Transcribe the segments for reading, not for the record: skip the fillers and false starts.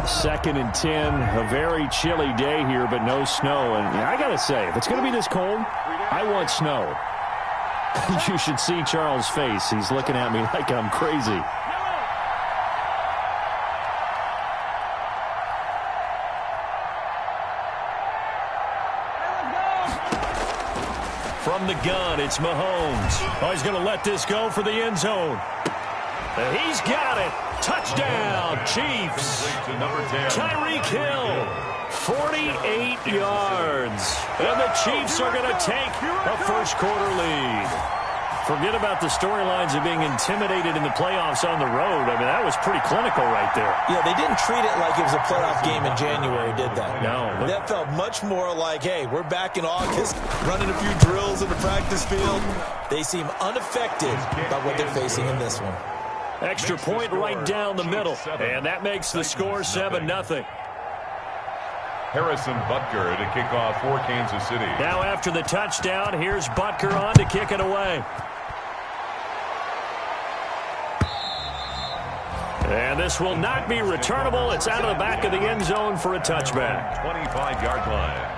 2nd and 10. A very chilly day here, but no snow. And I got to say, if it's going to be this cold, I want snow. You should see Charles' face. He's looking at me like I'm crazy. From the gun, it's Mahomes. Oh, he's going to let this go for the end zone. He's got it. Touchdown, Chiefs. Tyreek Hill, 48 yards. And the Chiefs are going to take a first-quarter lead. Forget about the storylines of being intimidated in the playoffs on the road. I mean, that was pretty clinical right there. Yeah, they didn't treat it like it was a playoff game in January, did they? No. That felt much more like, hey, we're back in August, running a few drills in the practice field. They seem unaffected by what they're facing in this one. Extra point right down the middle. And that makes the score 7-0. Harrison Butker to kick off for Kansas City. Now after the touchdown, here's Butker on to kick it away. And this will not be returnable. It's out of the back of the end zone for a touchback. 25-yard line.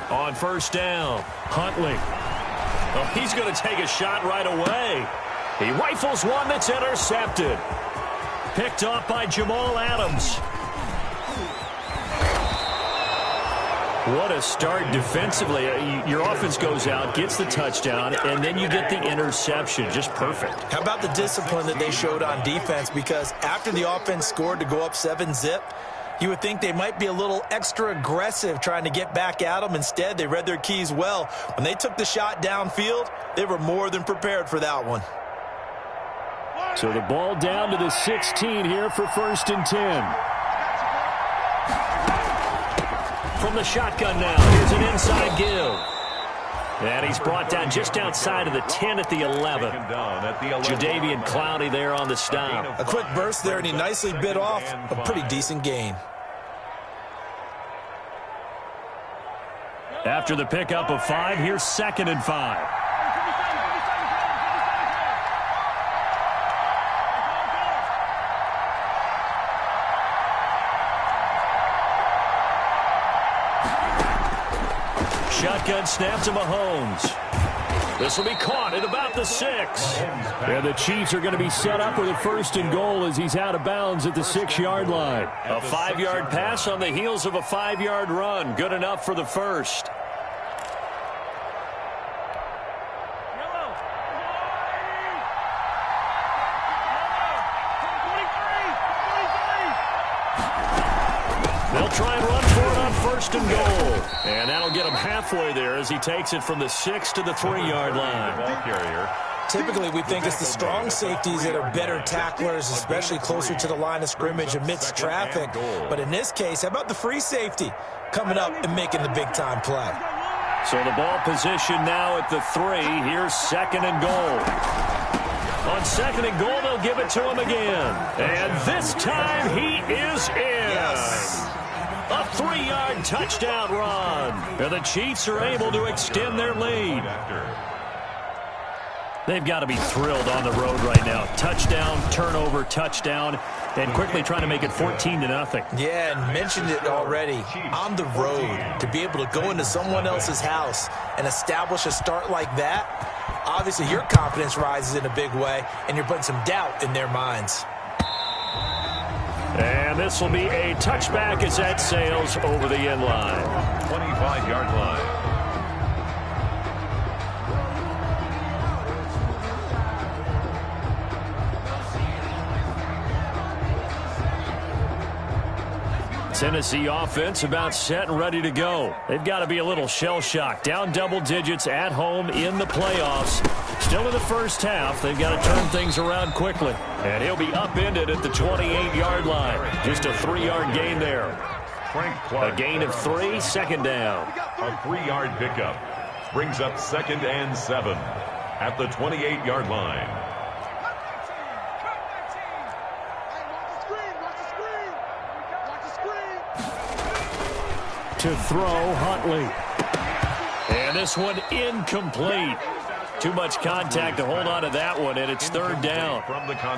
On first down, Huntley. Oh, he's going to take a shot right away. He rifles one that's intercepted. Picked off by Jamal Adams. What a start defensively. Your offense goes out, gets the touchdown, and then you get the interception. Just perfect. How about the discipline that they showed on defense? Because after the offense scored to go up 7-zip, you would think they might be a little extra aggressive trying to get back at them. Instead, they read their keys well. When they took the shot downfield, they were more than prepared for that one. So the ball down to the 16 here for 1st and 10. From the shotgun now, here's an inside give. And he's brought down just outside of the 10 at the 11. Jadeveon Clowney there on the stop. A quick burst there, and he nicely bit off a pretty decent gain. After the pickup of 5, here's 2nd and 5. Shotgun snap to Mahomes. This will be caught at about the 6. And the Chiefs are going to be set up with a 1st and goal as he's out of bounds at the 6-yard line. A 5-yard pass on the heels of a 5-yard run. Good enough for the first. They'll try and run for it on 1st and goal. And that'll get him halfway there as he takes it from the 6 to the 3-yard line. Typically, we think it's the strong safeties that are better tacklers, especially closer to the line of scrimmage amidst traffic. But in this case, how about the free safety coming up and making the big-time play? So the ball position now at the 3. Here's 2nd and goal. On 2nd and goal, they'll give it to him again. And this time he is in. Yes. A 3-yard touchdown run. And the Chiefs are able to extend their lead. They've got to be thrilled on the road right now. Touchdown, turnover, touchdown, and quickly trying to make it 14-0. Yeah, and mentioned it already. On the road, to be able to go into someone else's house and establish a start like that, obviously your confidence rises in a big way, and you're putting some doubt in their minds. And this will be a touchback as that sails over the end line. 25-yard line. Tennessee offense about set and ready to go. They've got to be a little shell-shocked. Down double digits at home in the playoffs. Still in the first half. They've got to turn things around quickly. And he'll be upended at the 28-yard line. Just a 3-yard gain there. A gain of 3, 2nd down. A 3-yard pickup brings up 2nd and 7 at the 28-yard line. To throw, Huntley. And this one incomplete. Too much contact to hold on to that one, and it's third down.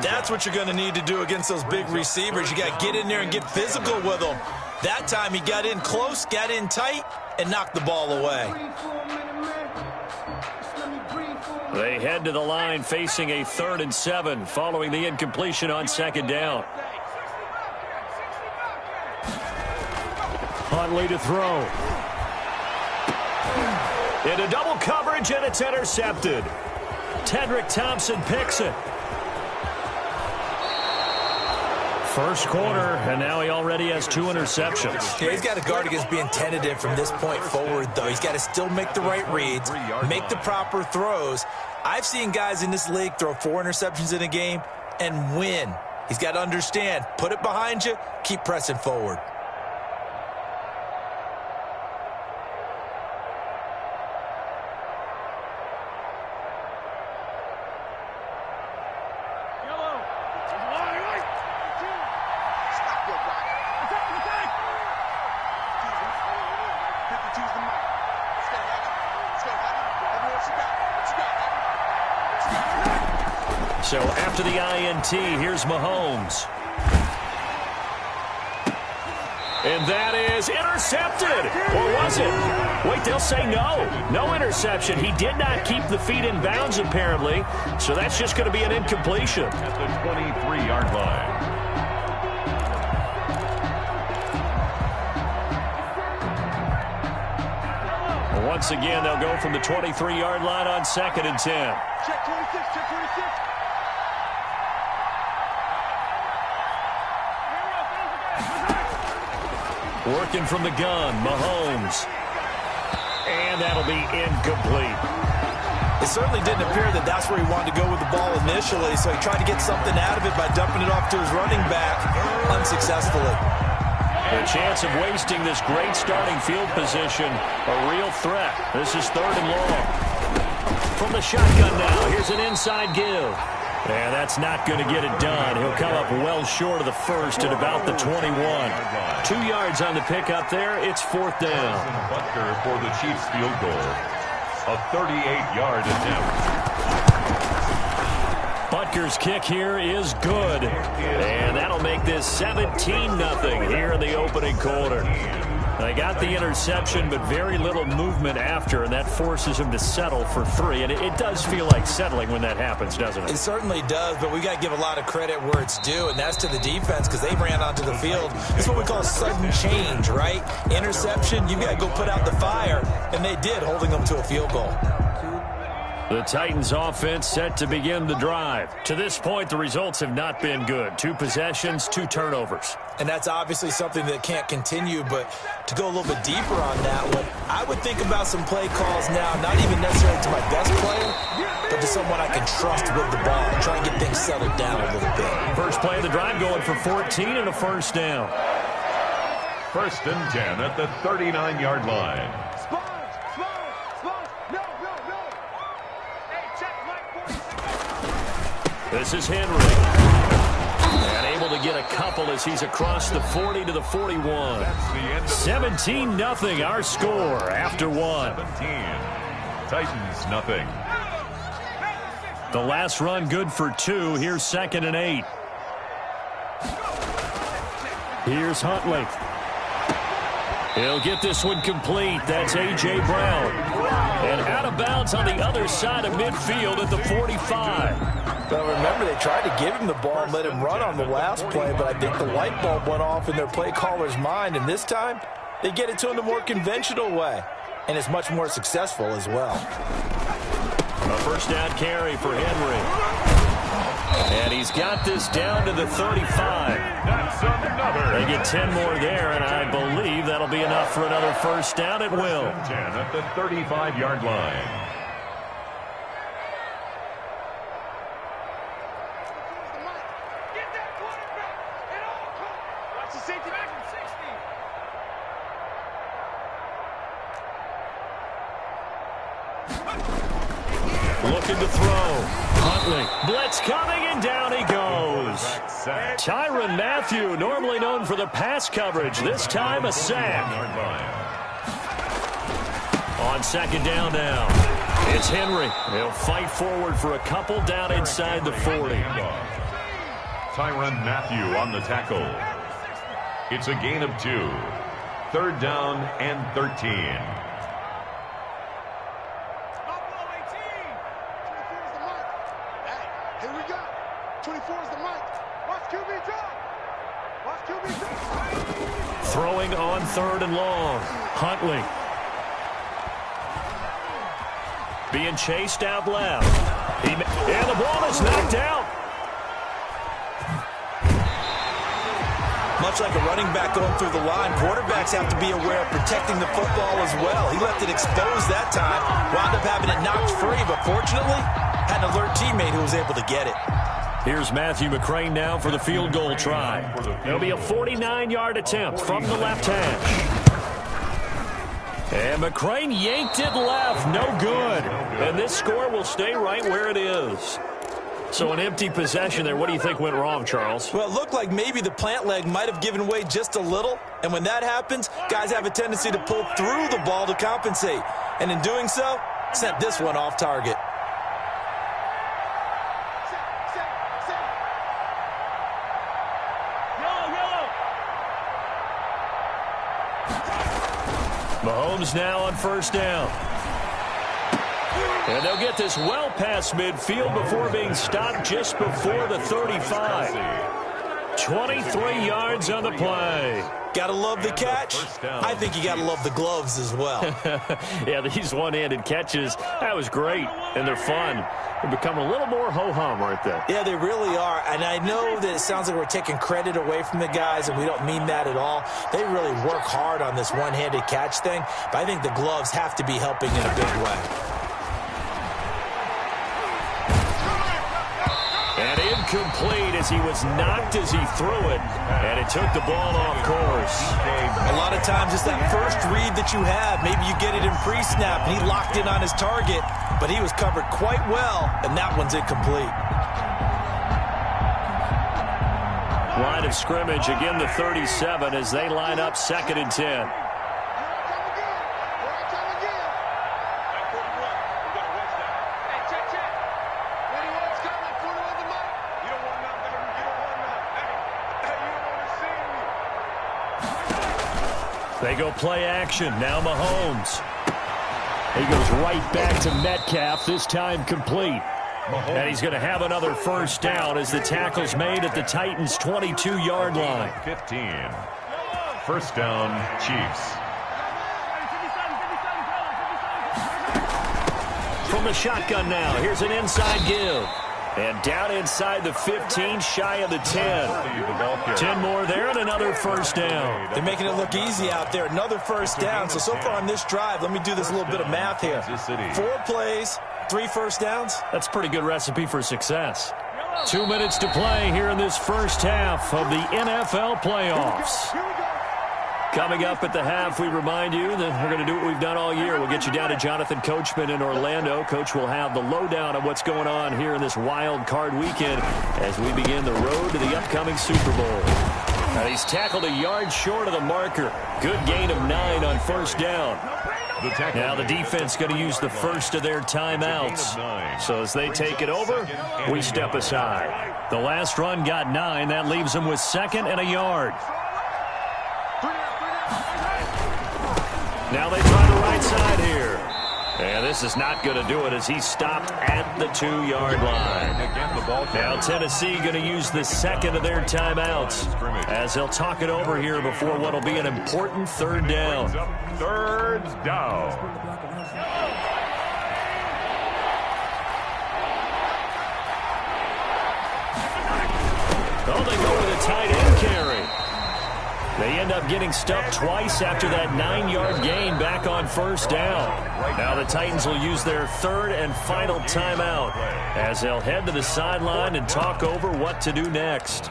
That's what you're going to need to do against those big receivers. You got to get in there and get physical with them. That time he got in close, got in tight, and knocked the ball away. They head to the line facing a 3rd and 7 following the incompletion on 2nd down. Huntley to throw. Into double coverage, and it's intercepted. Tedrick Thompson picks it. First quarter, and now he already has 2 interceptions. Yeah, he's got to guard against being tentative from this point forward, though. He's got to still make the right reads, make the proper throws. I've seen guys in this league throw 4 interceptions in a game and win. He's got to understand, put it behind you, keep pressing forward. So after the INT, here's Mahomes. And that is intercepted. Or was it? Wait, they'll say no. No interception. He did not keep the feet in bounds, apparently. So that's just going to be an incompletion. At the 23-yard line. Once again, they'll go from the 23-yard line on 2nd and 10. Check 26, check 26. Working from the gun, Mahomes. And that'll be incomplete. It certainly didn't appear that that's where he wanted to go with the ball initially, so he tried to get something out of it by dumping it off to his running back unsuccessfully. The chance of wasting this great starting field position, a real threat. This is 3rd and long. From the shotgun now, here's an inside give. And that's not going to get it done. He'll come up well short of the first at about the 21. 2 yards on the pickup there. It's 4th down. Butker for the Chiefs field goal. A 38-yard attempt. Butker's kick here is good. And that'll make this 17-0 here in the opening quarter. They got the interception, but very little movement after, and that forces him to settle for 3. And it does feel like settling when that happens, doesn't it? It certainly does, but we got to give a lot of credit where it's due, and that's to the defense because they ran onto the field. It's what we call sudden change, right? Interception, you got to go put out the fire, and they did, holding them to a field goal. The Titans offense set to begin the drive. To this point, the results have not been good. 2 possessions, 2 turnovers. And that's obviously something that can't continue, but to go a little bit deeper on that one, I would think about some play calls now, not even necessarily to my best player, but to someone I can trust with the ball and try and get things settled down a little bit. First play of the drive going for 14 and a first down. 1st and 10 at the 39-yard line. This is Henry. And able to get a couple as he's across the 40 to the 41. 17-0 our score after 1. 17. Titans nothing. The last run good for 2. Here's 2nd and 8. Here's Huntley. He'll get this one complete. That's A.J. Brown. And out of bounds on the other side of midfield at the 45. Well, remember, they tried to give him the ball and let him run on the last play, but I think the light bulb went off in their play caller's mind, and this time they get it to him the more conventional way, and it's much more successful as well. A first down carry for Henry. And he's got this down to the 35. That's another. They get 10 more there, and I believe that'll be enough for another first down. It will. 10 at the 35-yard line. Looking to throw. Huntley. Blitz coming, and down he goes. Tyrann Mathieu, normally known for the pass coverage, this time a sack. on second down now. It's Henry. He'll fight forward for a couple down inside the 40. Tyrann Mathieu on the tackle. It's a gain of 2. 3rd down and 13. Here we go. 24 is the mic. Watch QB drop. Watch QB drop. Throwing on 3rd and long. Huntley. Being chased out left. And the ball is knocked out. Much like a running back going through the line, quarterbacks have to be aware of protecting the football as well. He left it exposed that time, wound up having it knocked free, but fortunately, had an alert teammate who was able to get it. Here's Matthew McCrane now for the field goal try. It'll be a 49-yard attempt from the left hash. And McCrane yanked it left. No good. And this score will stay right where it is. So an empty possession there. What do you think went wrong, Charles? Well, it looked like maybe the plant leg might have given way just a little. And when that happens, guys have a tendency to pull through the ball to compensate. And in doing so, sent this one off target. Mahomes now on 1st down. And they'll get this well past midfield before being stopped just before the 35. 23 yards on the play. Gotta love the catch. I think you gotta love the gloves as well. Yeah, these one-handed catches, that was great, and they're fun. They're becoming a little more ho-hum, aren't they? Yeah, they really are, and I know that it sounds like we're taking credit away from the guys, and we don't mean that at all. They really work hard on this one-handed catch thing, but I think the gloves have to be helping in a big way. And incomplete as he was knocked as he threw it, and it took the ball off course. A lot of times it's that first read that you have. Maybe you get it in pre-snap, and he locked in on his target, but he was covered quite well, and that one's incomplete. Line of scrimmage, again the 37 as they line up 2nd and 10. They go play action. Now Mahomes. He goes right back to Metcalf, this time complete. And he's going to have another 1st down as the tackle's made at the Titans' 22-yard line. 15. 1st down, Chiefs. From the shotgun now, here's an inside give. And down inside the 15, shy of the 10. 10 more there and another 1st down. They're making it look easy out there. Another 1st down. So far on this drive, let me do this little bit of math here. 4 plays, 3 1st downs. That's a pretty good recipe for success. 2 minutes to play here in this 1st half of the NFL playoffs. Coming up at the half, we remind you that we're going to do what we've done all year. We'll get you down to Jonathan Coachman in Orlando. Coach will have the lowdown of what's going on here in this wild card weekend as we begin the road to the upcoming Super Bowl. Now he's tackled a yard short of the marker. Good gain of 9 on 1st down. Now the defense going to use the first of their timeouts. So as they take it over, we step aside. The last run got 9. That leaves them with 2nd and a yard. Now they try the right side here. And this is not going to do it as he's stopped at the 2-yard line. Now Tennessee going to use the 2nd of their timeouts as they'll talk it over here before what will be an important 3rd down. 3rd down. Oh, they go with a tight end carry. They end up getting stuffed twice after that 9-yard gain back on 1st down. Now the Titans will use their 3rd and final timeout as they'll head to the sideline and talk over what to do next.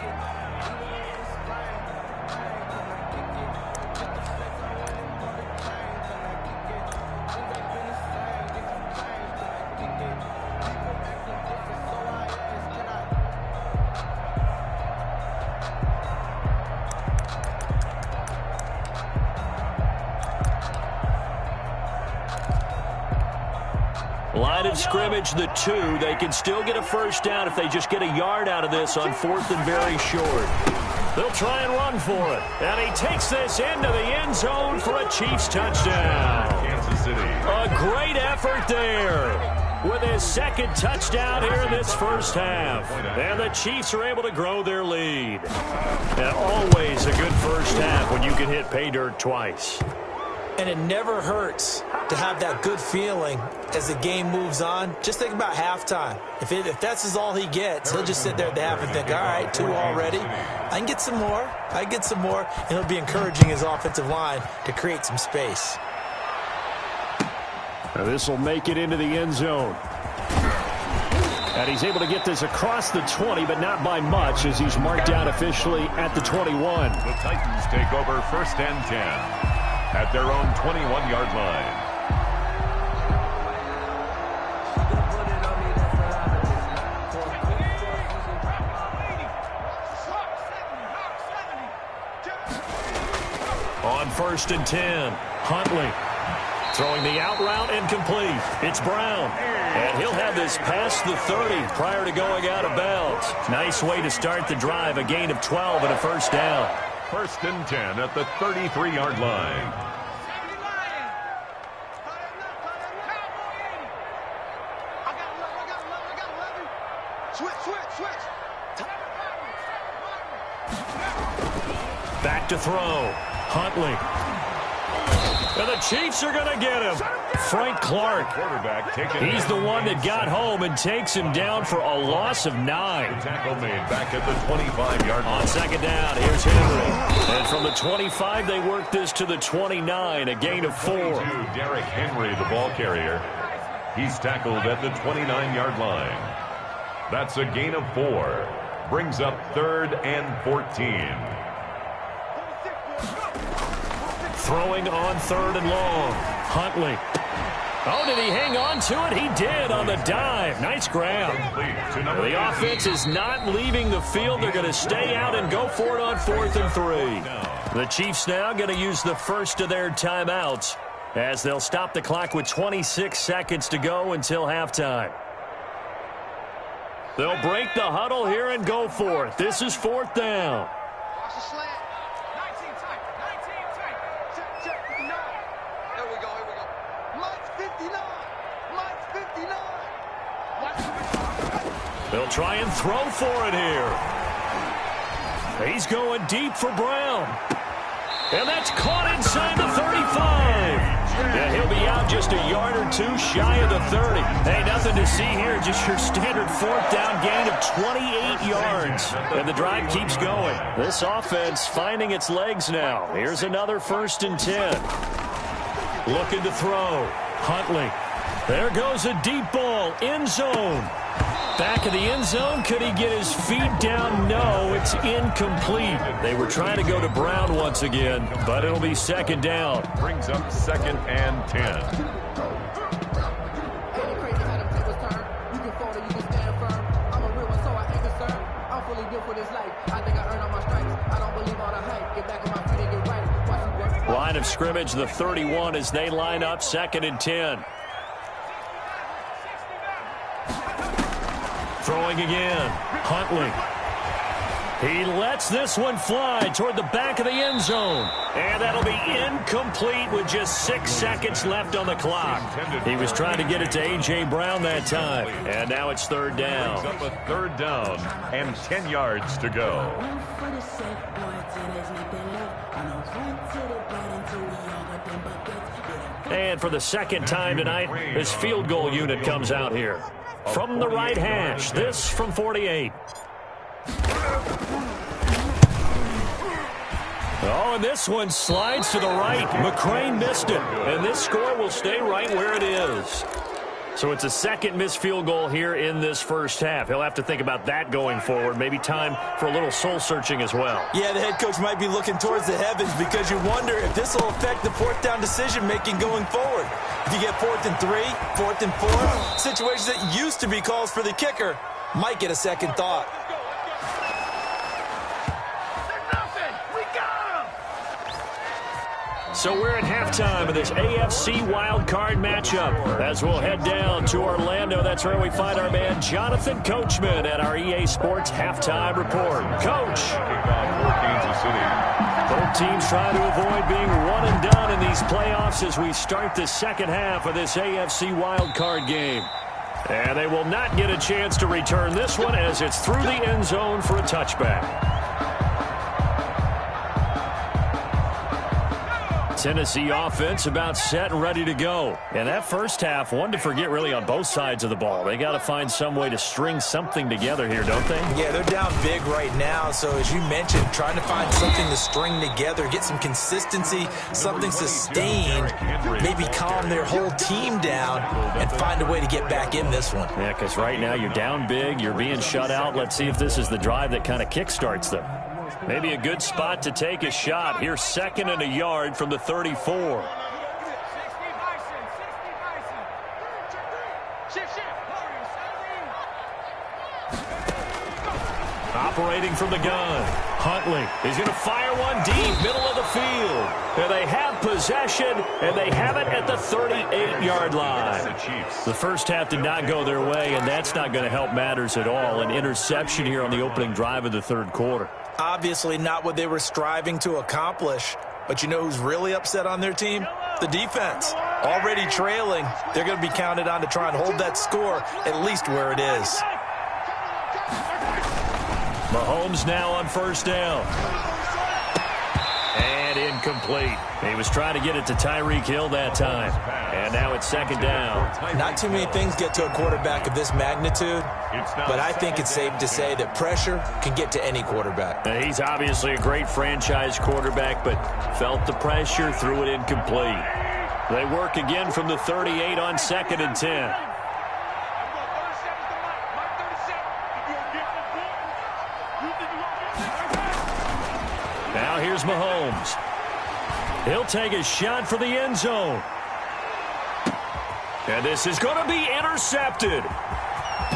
of scrimmage, the 2. They can still get a first down if they just get a yard out of this on 4th and very short. They'll try and run for it. And he takes this into the end zone for a Chiefs touchdown. Kansas City. A great effort there with his second touchdown here in this first half. And the Chiefs are able to grow their lead. And always a good first half when you can hit pay dirt twice. And it never hurts to have that good feeling as the game moves on. Just think about halftime. If that's all he gets, he'll just sit there at the half and think, all right, 2 already. I can get some more. I can get some more. And he'll be encouraging his offensive line to create some space. Now this will make it into the end zone. And he's able to get this across the 20, but not by much as he's marked down officially at the 21. The Titans take over 1st and 10 at their own 21-yard line. On 1st and 10, Huntley throwing the out route incomplete. It's Brown. And he'll have this past the 30 prior to going out of bounds. Nice way to start the drive. A gain of 12 and a first down. 1st and 10 at the 33-yard line. Switch. Back to throw. Huntley. And the Chiefs are going to get him. Frank Clark. Quarterback taken. He's the one that got home and takes him down for a loss of 9. Tackle made back at the 25-yard line. On second down, here's Henry. And from the 25, they work this to the 29, a gain of 4. Derrick Henry, the ball carrier. He's tackled at the 29-yard line. That's a gain of 4. Brings up 3rd and 14. Throwing on 3rd and long. Huntley. Oh, did he hang on to it? He did on the dive. Nice grab. The offense is not leaving the field. They're going to stay out and go for it on 4th and 3. The Chiefs now going to use the first of their timeouts as they'll stop the clock with 26 seconds to go until halftime. They'll break the huddle here and go for it. This is 4th down. Watch the slant. 19 tight. Check 59. Here we go. Mike's 59. Watch. They'll try and throw for it here. He's going deep for Brown. And that's caught inside the 35. Yeah, he'll be out just a yard or 2 shy of the 30. Hey, nothing to see here. Just your standard 4th down gain of 28 yards. And the drive keeps going. This offense finding its legs now. Here's another 1st and 10. Looking to throw. Huntley. There goes a deep ball. End zone. Back of the end zone. Could he get his feet down? No, it's incomplete. They were trying to go to Brown once again, but it'll be 2nd down. Brings up 2nd and 10. Line of scrimmage, the 31 as they line up 2nd and 10. Throwing again. Huntley. He lets this one fly toward the back of the end zone. And that'll be incomplete with just 6 seconds left on the clock. He was trying to get it to A.J. Brown that time. And now it's 3rd down. Brings up a 3rd down and 10 yards to go. And for the 2nd time tonight, this field goal unit comes out here. From the right hash, this from 48. Oh, and this one slides to the right. McCrane missed it, and this score will stay right where it is. So it's a 2nd missed field goal here in this first half. He'll have to think about that going forward. Maybe time for a little soul-searching as well. Yeah, the head coach might be looking towards the heavens because you wonder if this will affect the 4th down decision-making going forward. If you get 4th and 3, 4th and 4, situations that used to be calls for the kicker might get a second thought. So we're at halftime of this AFC wildcard matchup. As we'll head down to Orlando, that's where we find our man Jonathan Coachman at our EA Sports Halftime Report. Coach. Both teams trying to avoid being one and done in these playoffs as we start the second half of this AFC wildcard game. And they will not get a chance to return this one as it's through the end zone for a touchback. Tennessee offense about set and ready to go. And that first half, one to forget really on both sides of the ball. They got to find some way to string something together here, don't they? Yeah, they're down big right now. So as you mentioned, trying to find something to string together, get some consistency, something sustained, maybe calm their whole team down and find a way to get back in this one. Yeah, because right now you're down big, you're being shut out. Let's see if this is the drive that kind of kickstarts them. Maybe a good spot to take a shot. Here's 2nd and a yard from the 34. Operating from the gun. Huntley is going to fire one deep, middle of the field. And they have possession, and they have it at the 38-yard line. The first half did not go their way, and that's not going to help matters at all. An interception here on the opening drive of the third quarter. Obviously not what they were striving to accomplish. But you know who's really upset on their team? The defense. Already trailing. They're going to be counted on to try and hold that score at least where it is. Mahomes now on first down. And incomplete. He was trying to get it to Tyreek Hill that time. And now it's 2nd down. Not too many things get to a quarterback of this magnitude, but I think it's safe to say that pressure can get to any quarterback. He's obviously a great franchise quarterback, but felt the pressure, threw it incomplete. They work again from the 38 on 2nd and 10. Now here's Mahomes. He'll take a shot for the end zone. And this is going to be intercepted.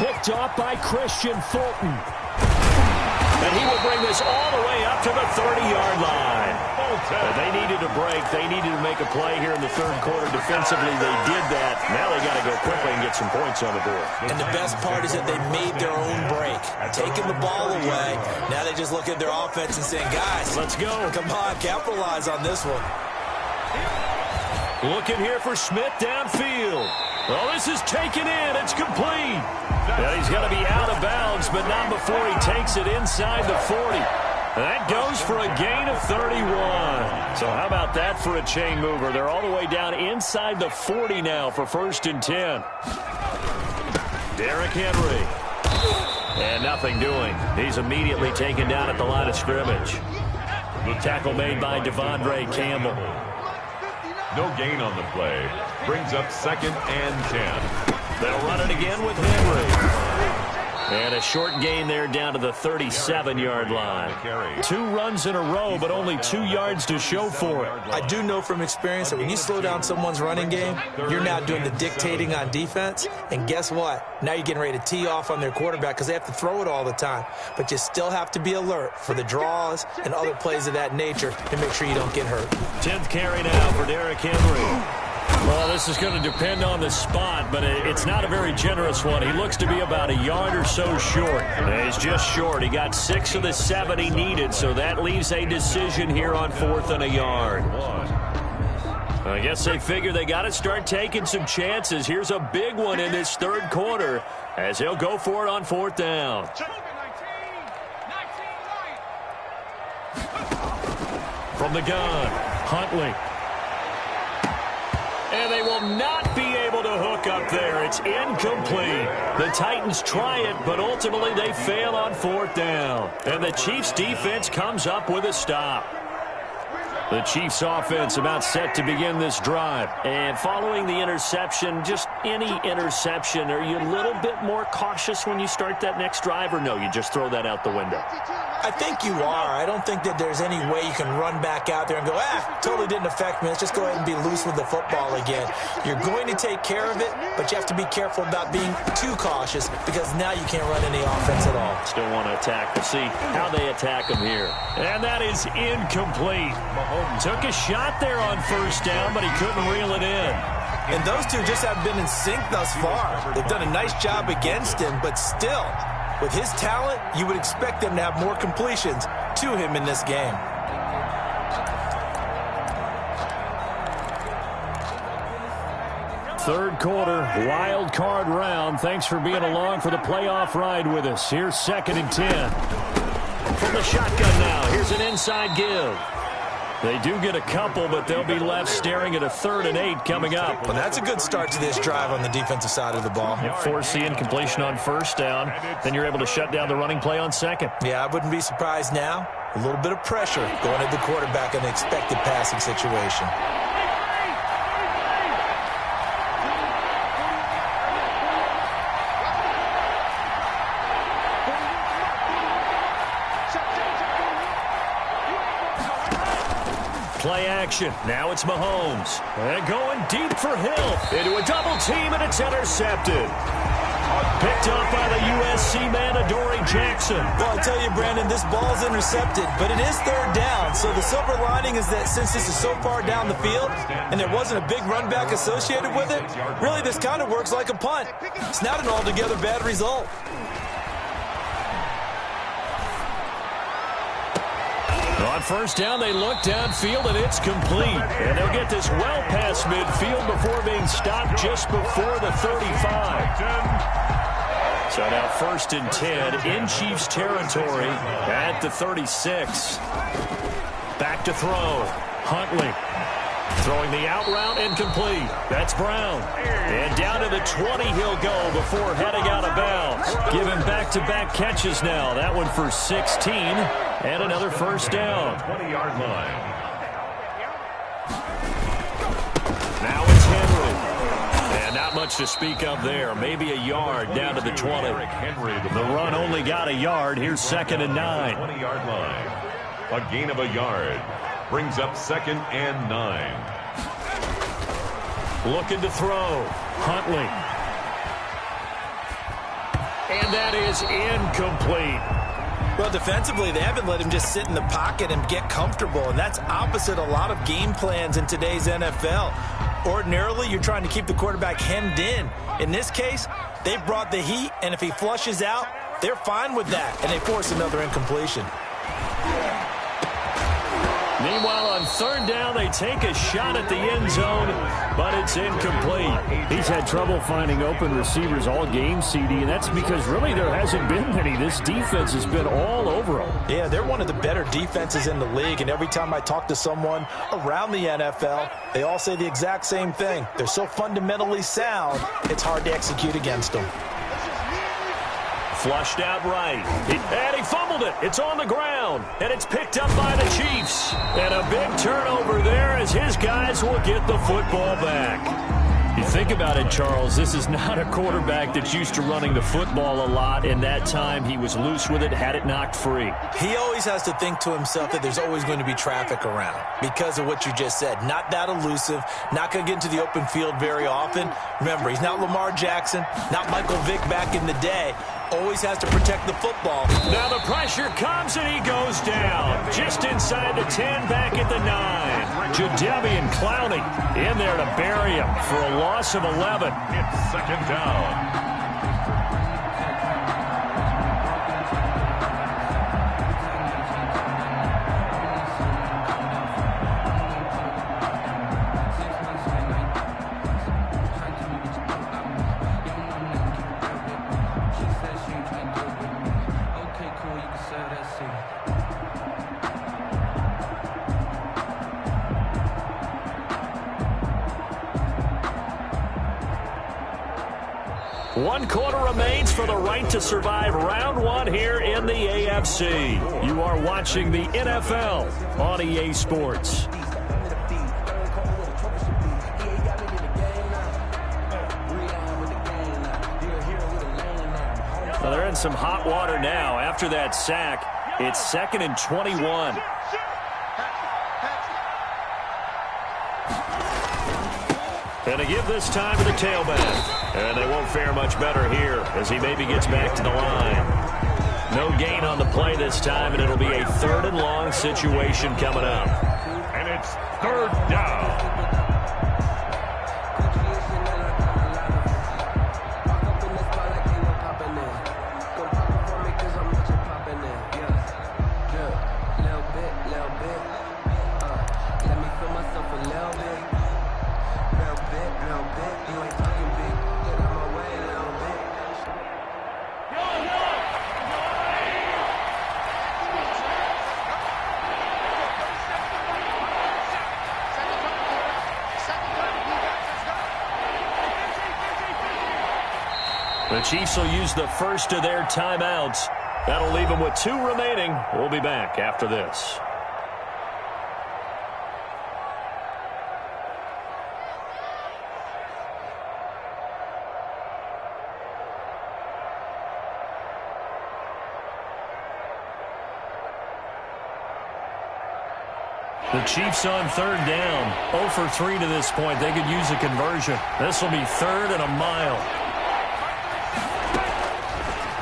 Picked off by Christian Fulton. And he will bring this all the way up to the 30-yard line. And they needed a break. They needed to make a play here in the third quarter. Defensively, they did that. Now they got to go quickly and get some points on the board. And the best part is that they made their own break. Taking the ball away. Now they just look at their offense and saying, guys, let's go. Come on, capitalize on this one. Looking here for Smith downfield. Well, this is taken in. It's complete. And he's going to be out of bounds, but not before he takes it inside the 40. That goes for a gain of 31. So how about that for a chain mover? They're all the way down inside the 40 now for 1st and 10. Derrick Henry. And nothing doing. He's immediately taken down at the line of scrimmage. The tackle made by Devondre Campbell. No gain on the play. Brings up 2nd and 10. They'll run it again with Henry. And a short gain there down to the 37-yard line. 2 runs in a row, but only 2 yards to show for it. I do know from experience that when you slow down someone's running game, you're now doing the dictating on defense. And guess what? Now you're getting ready to tee off on their quarterback because they have to throw it all the time. But you still have to be alert for the draws and other plays of that nature to make sure you don't get hurt. 10th carry now for Derrick Henry. Well, this is going to depend on the spot, but it's not a very generous one. He looks to be about a yard or so short. He's just short. He got 6 of the 7 he needed, so that leaves a decision here on 4th and a yard. I guess they figure they got to start taking some chances. Here's a big one in this third quarter as he'll go for it on 4th down. From the gun, Huntley. And they will not be able to hook up there. It's incomplete. The Titans try it, but ultimately they fail on 4th down. And the Chiefs' defense comes up with a stop. The Chiefs' offense about set to begin this drive. And following the interception, just any interception, are you a little bit more cautious when you start that next drive, or no, you just throw that out the window? I think you are. I don't think that there's any way you can run back out there and go, totally didn't affect me. Let's just go ahead and be loose with the football again. You're going to take care of it, but you have to be careful about being too cautious because now you can't run any offense at all. Still want to attack. We'll see how they attack him here. And that is incomplete. Mahomes took a shot there on first down, but he couldn't reel it in. And those two just have been in sync thus far. They've done a nice job against him, but still, with his talent, you would expect them to have more completions to him in this game. Third quarter, wild card round. Thanks for being along for the playoff ride with us. Here's 2nd and 10. From the shotgun now, here's an inside give. They do get a couple, but they'll be left staring at a 3rd and 8 coming up. Well, that's a good start to this drive on the defensive side of the ball. You force the incompletion on first down, then you're able to shut down the running play on second. Yeah, I wouldn't be surprised now. A little bit of pressure going at the quarterback in an expected passing situation. Play action. Now it's Mahomes. And going deep for Hill. Into a double team, and it's intercepted. Picked up by the USC man, Adoree Jackson. Well, I tell you, Brandon, this ball's intercepted, but it is 3rd down. So the silver lining is that since this is so far down the field and there wasn't a big run back associated with it, really this kind of works like a punt. It's not an altogether bad result. On first down, they look downfield, and it's complete. And they'll get this well past midfield before being stopped just before the 35. So now 1st and 10 in Chiefs territory at the 36. Back to throw. Huntley throwing the out route, incomplete. That's Brown. And down to the 20 he'll go before heading out of bounds. Giving back-to-back catches now. That one for 16 and another first down. 20-yard line. Now it's Henry. And not much to speak of there. Maybe a yard down to the 20. The run only got a yard. Here's 2nd and 9. 20-yard line. A gain of a yard. Brings up 2nd and 9. Looking to throw. Huntley. And that is incomplete. Well, defensively, they haven't let him just sit in the pocket and get comfortable, and that's opposite a lot of game plans in today's NFL. Ordinarily, you're trying to keep the quarterback hemmed in. In this case, they brought the heat, and if he flushes out, they're fine with that, and they force another incompletion. Meanwhile, on 3rd down, they take a shot at the end zone, but it's incomplete. He's had trouble finding open receivers all game, CD, and that's because really there hasn't been many. This defense has been all over them. Yeah, they're one of the better defenses in the league, and every time I talk to someone around the NFL, they all say the exact same thing. They're so fundamentally sound, it's hard to execute against them. Flushed out right. And he fumbled it. It's on the ground. And it's picked up by the Chiefs. And a big turnover there as his guys will get the football back. You think about it, Charles, this is not a quarterback that's used to running the football a lot. In that time, he was loose with it, had it knocked free. He always has to think to himself that there's always going to be traffic around because of what you just said. Not that elusive, not going to get into the open field very often. Remember, he's not Lamar Jackson, not Michael Vick back in the day. Always has to protect the football. Now the pressure comes and he goes down. Just inside the 10, back at the 9. Jadeveon Clowney in there to bury him for a loss of 11. It's 2nd down. One quarter remains for the right to survive round 1 here in the AFC. You are watching the NFL on EA Sports. Well, they're in some hot water now after that sack. It's 2nd and 21. And to give this time to the tailback. And they won't fare much better here as he maybe gets back to the line. No gain on the play this time, and it'll be a 3rd and long situation coming up. And it's 3rd down. The Chiefs will use the first of their timeouts. That'll leave them with 2 remaining. We'll be back after this. The Chiefs on 3rd down. 0 for 3 to this point. They could use a conversion. This will be 3rd and a mile.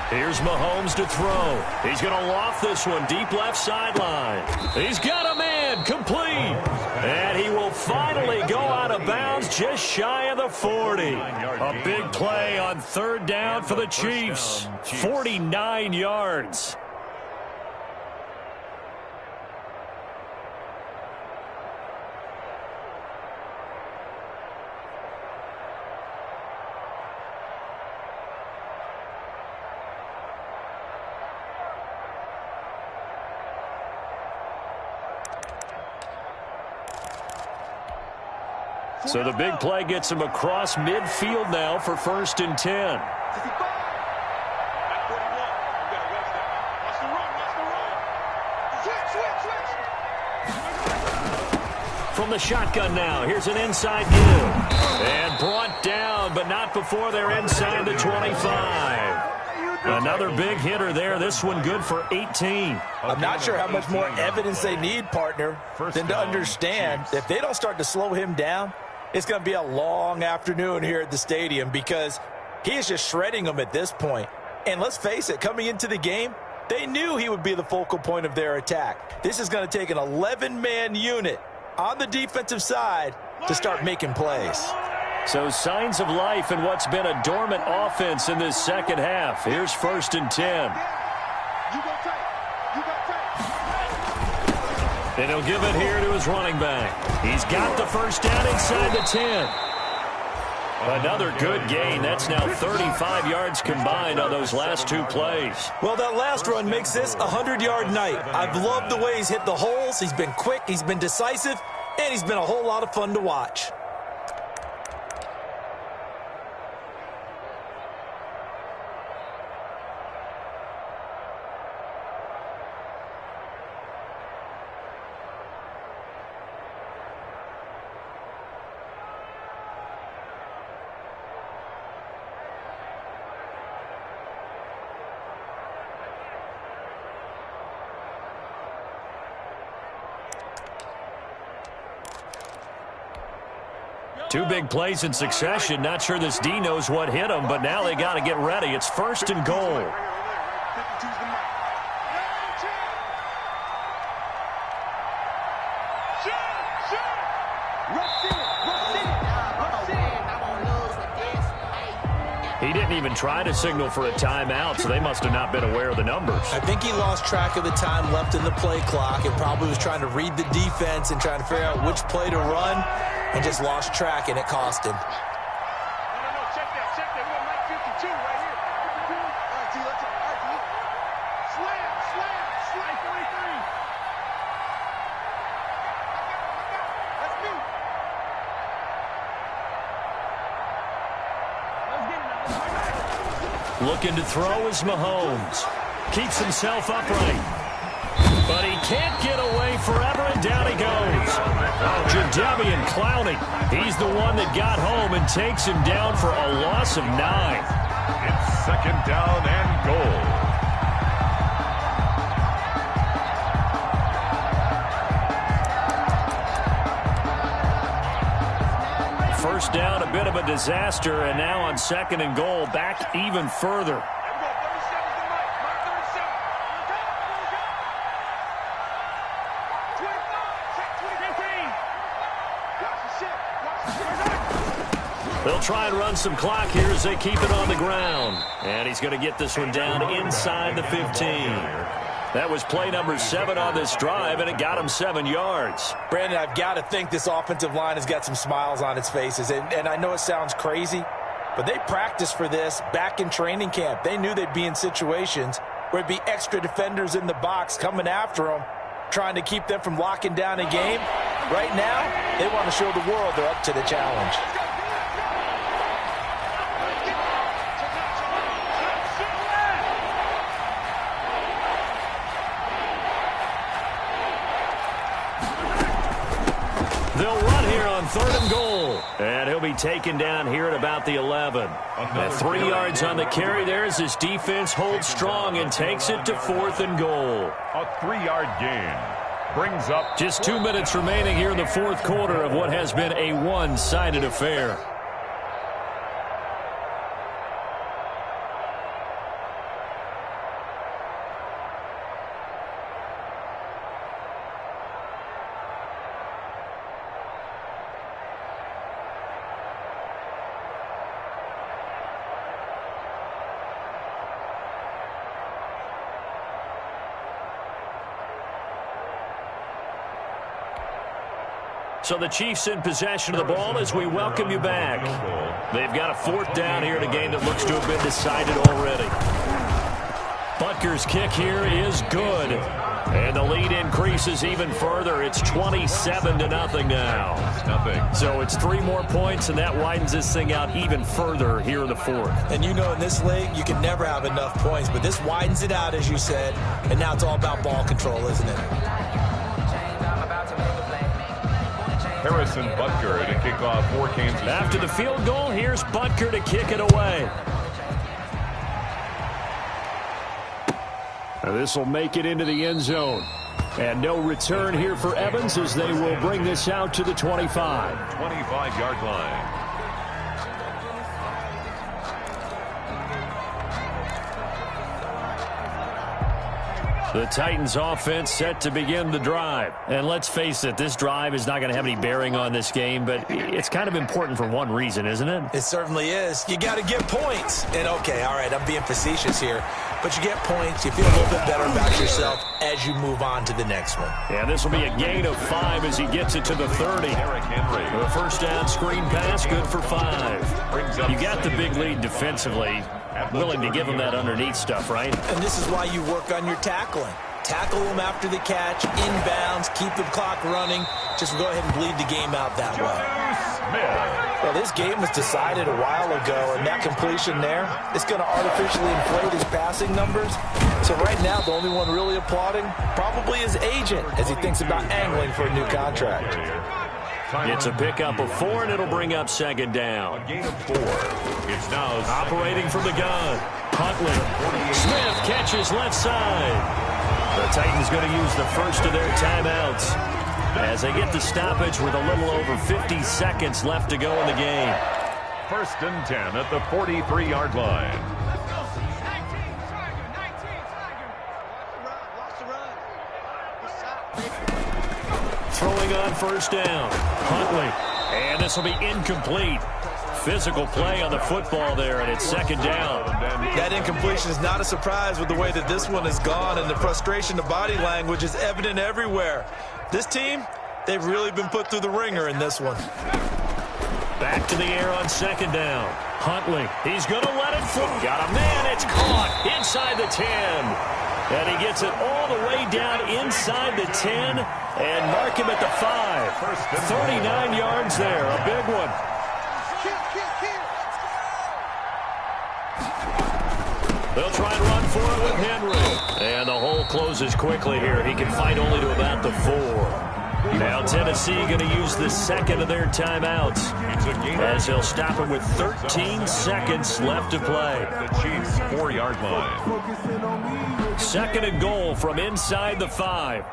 Here's Mahomes to throw. He's going to loft this one deep left sideline. He's got a man complete. And he will finally go out of bounds just shy of the 40. A big play on 3rd down for the Chiefs. 49 yards. So the big play gets him across midfield now for 1st and 10. From the shotgun now, here's an inside give. And brought down, but not before they're inside the 25. Another big hitter there. This one good for 18. I'm not sure how much more evidence they need, partner, than to understand if they don't start to slow him down, it's going to be a long afternoon here at the stadium because he is just shredding them at this point. And let's face it, coming into the game, they knew he would be the focal point of their attack. This is going to take an 11-man unit on the defensive side to start making plays. So signs of life in what's been a dormant offense in this second half. Here's 1st and 10. And he'll give it here to his running back. He's got the 1st down inside the 10. Another good gain. That's now 35 yards combined on those last 2 plays. Well, that last run makes this a 100-yard night. I've loved the way he's hit the holes. He's been quick, he's been decisive, and he's been a whole lot of fun to watch. Two big plays in succession. Not sure this D knows what hit him, but now they got to get ready. It's 1st and goal. He didn't even try to signal for a timeout, so they must have not been aware of the numbers. I think he lost track of the time left in the play clock and probably was trying to read the defense and trying to figure out which play to run and just lost track, and it cost him. No, check that. We got Mike 52 right here. 52. All right, T, let's go. All right, T. Slam, 43. That's me. Looking to throw is Mahomes. Keeps himself upright. But he can't get away forever, and down he goes. Oh, Jadeveon Clowney. He's the one that got home and takes him down for a loss of 9. It's 2nd down and goal. first down, a bit of a disaster, and now on 2nd and goal, back even further. They'll try and run some clock here as they keep it on the ground. And he's going to get this one down inside the 15. That was play number 7 on this drive, and it got him 7 yards. Brandon, I've got to think this offensive line has got some smiles on its faces. And I know it sounds crazy, but they practiced for this back in training camp. They knew they'd be in situations where it'd be extra defenders in the box coming after them, trying to keep them from locking down a game. Right now, they want to show the world they're up to the challenge. They'll run here on 3rd and goal. And he'll be taken down here at about the 11. At 3 yards on the carry there as his defense holds strong and takes it to 4th and goal. A 3-yard gain brings up. Just 2 minutes remaining here in the 4th quarter of what has been a one-sided affair. So the Chiefs in possession of the ball as we welcome you back. They've got a 4th down here in a game that looks to have been decided already. Butker's kick here is good. And the lead increases even further. It's 27-0 now. So it's 3 more points, and that widens this thing out even further here in the 4th. And you know in this league, you can never have enough points, but this widens it out, as you said, and now it's all about ball control, isn't it? Harrison Butker to kick off for Kansas City. After the field goal, here's Butker to kick it away. Now this will make it into the end zone. And no return here for Evans as they will bring this out to the 25. 25-yard line. The Titans offense set to begin the drive. And let's face it, this drive is not going to have any bearing on this game, but it's kind of important for one reason, isn't it? It certainly is. You got to get points. And okay, all right, I'm being facetious here, but you get points, you feel a little bit better about yourself as you move on to the next one. Yeah, this will be a gain of 5 as he gets it to the 30. The first down screen pass, good for 5. You got the big lead defensively. Willing to give them that underneath stuff, right? And this is why you work on your tackling. Tackle them after the catch, inbounds, keep the clock running. Just go ahead and bleed the game out that way. Well, this game was decided a while ago, and that completion there is going to artificially inflate his passing numbers. So right now, the only one really applauding probably his agent as he thinks about angling for a new contract. It's a pickup of 4, and it'll bring up 2nd down. A gain of 4. It's now operating from the gun. Huntley. Smith catches left side. The Titans going to use the first of their timeouts as they get the stoppage with a little over 50 seconds left to go in the game. 1st and 10 at the 43-yard line. Throwing on 1st down. Huntley. And this will be incomplete. Physical play on the football there, and it's 2nd down. That incompletion is not a surprise with the way that this one has gone, and the frustration, the body language is evident everywhere. This team, they've really been put through the ringer in this one. Back to the air on 2nd down. Huntley. He's going to let it fly. Got a man. It's caught inside the 10. And he gets it all the way down inside the 10 and mark him at the 5. 39 yards there, a big one. They'll try and run for it with Henry. And the hole closes quickly here. He can fight only to about the 4. Now Tennessee going to use the 2nd of their timeouts as they'll stop him with 13 seconds left to play. The Chiefs 4-yard line. 2nd and goal from inside the 5. I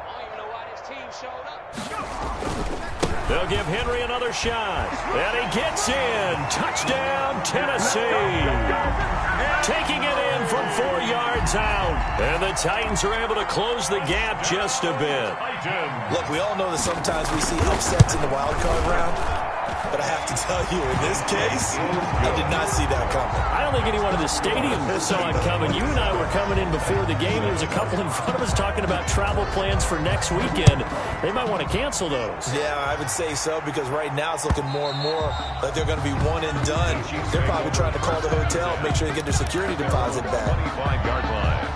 don't even know why this team showed up. They'll give Henry another shot. And he gets in. Touchdown, Tennessee. Taking it in from 4 yards out. And the Titans are able to close the gap just a bit. Look, we all know that sometimes we see upsets in the wild card round. But I have to tell you, in this case, I did not see that coming. I don't think anyone in the stadium saw it coming. You and I were coming in before the game. There was a couple in front of us talking about travel plans for next weekend. They might want to cancel those. Yeah, I would say so, because right now it's looking more and more like they're going to be one and done. They're probably trying to call the hotel, make sure they get their security deposit back. 25-yard line.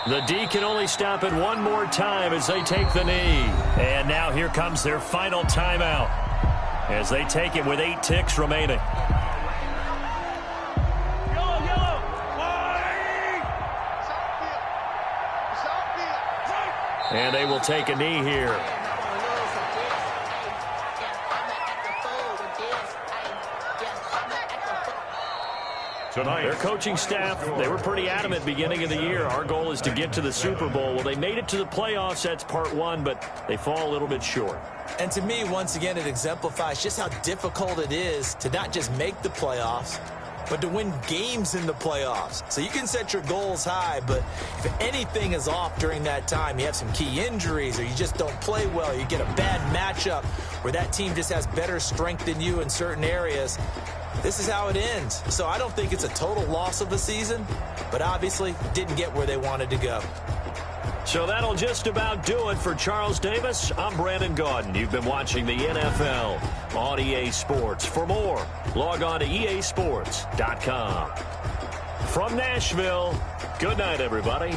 The D can only stop it one more time as they take the knee. And now here comes their final timeout as they take it with 8 ticks remaining. And they will take a knee here. Their coaching staff, they were pretty adamant beginning of the year. Our goal is to get to the Super Bowl. Well, they made it to the playoffs. That's part one, but they fall a little bit short. And to me, once again, it exemplifies just how difficult it is to not just make the playoffs, but to win games in the playoffs. So you can set your goals high, but if anything is off during that time, you have some key injuries or you just don't play well, you get a bad matchup where that team just has better strength than you in certain areas, this is how it ends. So I don't think it's a total loss of a season, but obviously didn't get where they wanted to go. So that'll just about do it for Charles Davis. I'm Brandon Gaudin. You've been watching the NFL on EA Sports. For more, log on to easports.com. From Nashville, good night, everybody.